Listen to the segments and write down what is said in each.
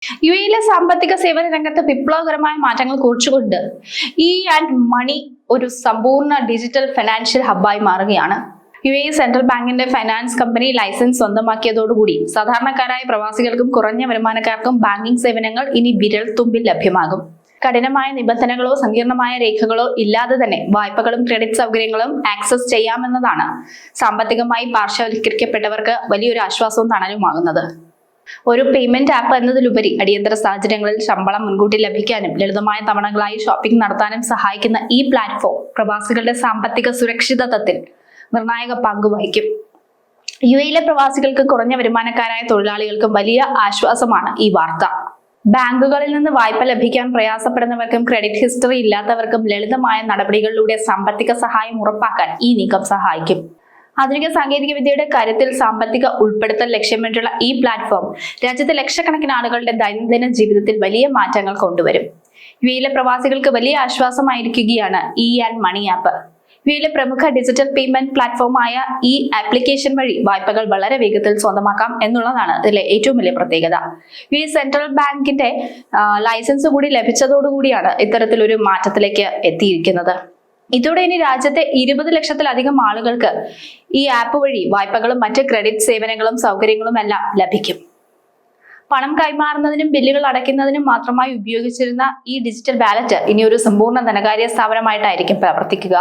യുഎയിലെ സാമ്പത്തിക സേവന രംഗത്ത് വിപ്ലവകരമായ മാറ്റങ്ങൾ കുറിച്ചുകൊണ്ട് E&Money ഒരു സമ്പൂർണ്ണ ഡിജിറ്റൽ ഫിനാൻഷ്യൽ ഹബ്ബായി മാറുകയാണ്. യുഎഇ സെൻട്രൽ ബാങ്കിന്റെ ഫൈനാൻസ് കമ്പനി ലൈസൻസ് സ്വന്തമാക്കിയതോടുകൂടി സാധാരണക്കാരായ പ്രവാസികൾക്കും കുറഞ്ഞ വരുമാനക്കാർക്കും ബാങ്കിംഗ് സേവനങ്ങൾ ഇനി വിരൽ തുമ്പിൽ ലഭ്യമാകും. കഠിനമായ നിബന്ധനകളോ സങ്കീർണമായ രേഖകളോ ഇല്ലാതെ തന്നെ വായ്പകളും ക്രെഡിറ്റ് സൗകര്യങ്ങളും ആക്സസ് ചെയ്യാമെന്നതാണ് സാമ്പത്തികമായി പാർശ്വവൽക്കരിക്കപ്പെട്ടവർക്ക് വലിയൊരു ആശ്വാസവും തണലുമാകുന്നത്. ഒരു പേയ്മെന്റ് ആപ്പ് എന്നതിലുപരി അടിയന്തര സാഹചര്യങ്ങളിൽ ശമ്പളം മുൻകൂട്ടി ലഭിക്കാനും ലളിതമായ തവണകളായി ഷോപ്പിംഗ് നടത്താനും സഹായിക്കുന്ന ഈ പ്ലാറ്റ്ഫോം പ്രവാസികളുടെ സാമ്പത്തിക സുരക്ഷിതത്വത്തിൽ നിർണായക പങ്ക് വഹിക്കും. യുഎയിലെ പ്രവാസികൾക്ക് കുറഞ്ഞ വരുമാനക്കാരായ തൊഴിലാളികൾക്കും വലിയ ആശ്വാസമാണ് ഈ വാർത്ത. ബാങ്കുകളിൽ നിന്ന് വായ്പ ലഭിക്കാൻ പ്രയാസപ്പെടുന്നവർക്കും ക്രെഡിറ്റ് ഹിസ്റ്ററി ഇല്ലാത്തവർക്കും ലളിതമായ നടപടികളിലൂടെ സാമ്പത്തിക സഹായം ഉറപ്പാക്കാൻ ഈ നീക്കം സഹായിക്കും. ആധുനിക സാങ്കേതിക വിദ്യയുടെ കാര്യത്തിൽ സാമ്പത്തിക ഉൾപ്പെടുത്തൽ ലക്ഷ്യമിട്ടുള്ള ഈ പ്ലാറ്റ്ഫോം രാജ്യത്തെ ലക്ഷക്കണക്കിന് ആളുകളുടെ ദൈനംദിന ജീവിതത്തിൽ വലിയ മാറ്റങ്ങൾ കൊണ്ടുവരും. യുഎയിലെ പ്രവാസികൾക്ക് വലിയ ആശ്വാസമായിരിക്കുകയാണ് E&Money ആപ്പ്. യുഎയിലെ പ്രമുഖ ഡിജിറ്റൽ പേയ്മെന്റ് പ്ലാറ്റ്ഫോമായ ഈ ആപ്ലിക്കേഷൻ വഴി വായ്പകൾ വളരെ വേഗത്തിൽ സ്വന്തമാക്കാം എന്നുള്ളതാണ് ഇതിലെ ഏറ്റവും വലിയ പ്രത്യേകത. യുഎഇ സെൻട്രൽ ബാങ്കിന്റെ ലൈസൻസ് കൂടി ലഭിച്ചതോടുകൂടിയാണ് ഇത്തരത്തിലൊരു മാറ്റത്തിലേക്ക് എത്തിയിരിക്കുന്നത്. ഇതോടെ ഇനി രാജ്യത്തെ 20 ലക്ഷത്തിലധികം ആളുകൾക്ക് ഈ ആപ്പ് വഴി വായ്പകളും മറ്റ് ക്രെഡിറ്റ് സേവനങ്ങളും സൗകര്യങ്ങളും എല്ലാം ലഭിക്കും. പണം കൈമാറുന്നതിനും ബില്ലുകൾ അടയ്ക്കുന്നതിനും മാത്രമായി ഉപയോഗിച്ചിരുന്ന ഈ ഡിജിറ്റൽ വാലറ്റ് ഇനി ഒരു സമ്പൂർണ്ണ ധനകാര്യ സ്ഥാപനമായിട്ടായിരിക്കും പ്രവർത്തിക്കുക.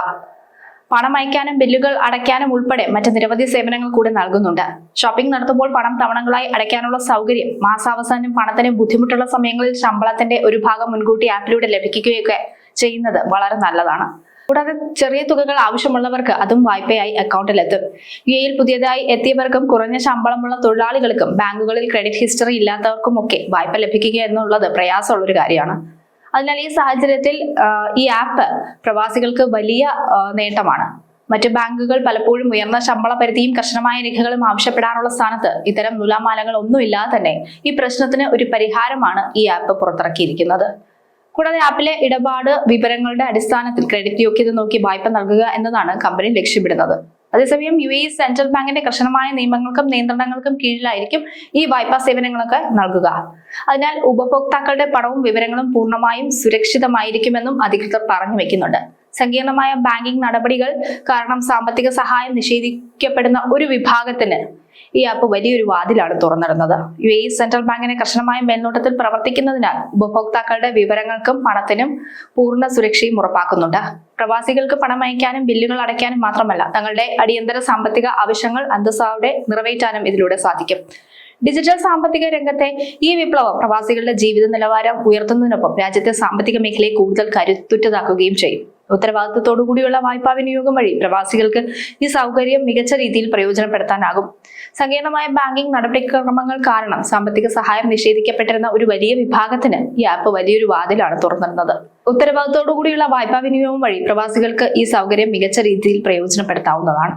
പണം അയക്കാനും ബില്ലുകൾ അടയ്ക്കാനും ഉൾപ്പെടെ മറ്റ് നിരവധി സേവനങ്ങൾ കൂടി നൽകുന്നുണ്ട്. ഷോപ്പിംഗ് നടത്തുമ്പോൾ പണം തവണകളായി അടയ്ക്കാനുള്ള സൗകര്യം, മാസാവസാനം പണത്തിന് ബുദ്ധിമുട്ടുള്ള സമയങ്ങളിൽ ശമ്പളത്തിന്റെ ഒരു ഭാഗം മുൻകൂട്ടി ആപ്പിലൂടെ ലഭിക്കുകയൊക്കെ ചെയ്യുന്നത് വളരെ നല്ലതാണ്. കൂടാതെ ചെറിയ തുകകൾ ആവശ്യമുള്ളവർക്ക് അതും വായ്പയായി അക്കൗണ്ടിലെത്തും. യുഎഇയിൽ പുതിയതായി എത്തിയവർക്കും കുറഞ്ഞ ശമ്പളമുള്ള തൊഴിലാളികൾക്കും ബാങ്കുകളിൽ ക്രെഡിറ്റ് ഹിസ്റ്ററി ഇല്ലാത്തവർക്കുമൊക്കെ വായ്പ ലഭിക്കുക എന്നുള്ളത് പ്രയാസമുള്ളൊരു കാര്യമാണ്. അതിനാൽ ഈ സാഹചര്യത്തിൽ ഈ ആപ്പ് പ്രവാസികൾക്ക് വലിയ നേട്ടമാണ്. മറ്റു ബാങ്കുകൾ പലപ്പോഴും ഉയർന്ന ശമ്പള പരിധിയും കർശനമായ രേഖകളും ആവശ്യപ്പെടാനുള്ള സ്ഥാനത്ത് ഇത്തരം നൂലാമാലകൾ ഒന്നുമില്ലാതെ തന്നെ ഈ പ്രശ്നത്തിന് ഒരു പരിഹാരമാണ് ഈ ആപ്പ് പുറത്തിറക്കിയിരിക്കുന്നത്. കൂടാതെ ആപ്പിലെ ഇടപാട് വിവരങ്ങളുടെ അടിസ്ഥാനത്തിൽ ക്രെഡിറ്റ് യോഗ്യത നോക്കി വായ്പ നൽകുക എന്നതാണ് കമ്പനി ലക്ഷ്യമിടുന്നത്. അതേസമയം യുഎഇ സെൻട്രൽ ബാങ്കിന്റെ കർശനമായ നിയമങ്ങൾക്കും നിയന്ത്രണങ്ങൾക്കും കീഴിലായിരിക്കും ഈ വായ്പാ സേവനങ്ങളൊക്കെ നൽകുക. അതിനാൽ ഉപഭോക്താക്കളുടെ പണവും വിവരങ്ങളും പൂർണ്ണമായും സുരക്ഷിതമായിരിക്കുമെന്നും അധികൃതർ പറഞ്ഞു വെക്കുന്നുണ്ട്. സങ്കീർണമായ ബാങ്കിംഗ് നടപടികൾ കാരണം സാമ്പത്തിക സഹായം നിഷേധിക്കപ്പെടുന്ന ഒരു വിഭാഗത്തിന് ഈ ആപ്പ് വലിയൊരു വാതിലാണ് തുറന്നിടുന്നത്. യുഎഇ സെൻട്രൽ ബാങ്കിന്റെ കർശനമായ മേൽനോട്ടത്തിൽ പ്രവർത്തിക്കുന്നതിനാൽ ഉപഭോക്താക്കളുടെ വിവരങ്ങൾക്കും പണത്തിനും പൂർണ്ണ സുരക്ഷയും ഉറപ്പാക്കുന്നുണ്ട്. പ്രവാസികൾക്ക് പണം അയക്കാനും ബില്ലുകൾ അടയ്ക്കാനും മാത്രമല്ല, തങ്ങളുടെ അടിയന്തര സാമ്പത്തിക ആവശ്യങ്ങൾ അന്തസ്സോടെ നിറവേറ്റാനും ഇതിലൂടെ സാധിക്കും. ഡിജിറ്റൽ സാമ്പത്തിക രംഗത്തെ ഈ വിപ്ലവം പ്രവാസികളുടെ ജീവിത നിലവാരം ഉയർത്തുന്നതിനൊപ്പം രാജ്യത്തെ സാമ്പത്തിക മേഖലയെ കൂടുതൽ കരുത്തുറ്റതാക്കുകയും ചെയ്യും. ഉത്തരവാദിത്തത്തോടുകൂടിയുള്ള വായ്പാ വിനിയോഗം വഴി പ്രവാസികൾക്ക് ഈ സൗകര്യം മികച്ച രീതിയിൽ പ്രയോജനപ്പെടുത്താനാകും. സങ്കീർണമായ ബാങ്കിംഗ് നടപടിക്രമങ്ങൾ കാരണം സാമ്പത്തിക സഹായം നിഷേധിക്കപ്പെട്ടിരുന്ന ഒരു വലിയ വിഭാഗത്തിന് ഈ ആപ്പ് വലിയൊരു വാതിലാണ് തുറന്നിരുന്നത്. ഉത്തരവാദിത്തത്തോടുകൂടിയുള്ള വായ്പാ വിനിയോഗം വഴി പ്രവാസികൾക്ക് ഈ സൗകര്യം മികച്ച രീതിയിൽ പ്രയോജനപ്പെടുത്താവുന്നതാണ്.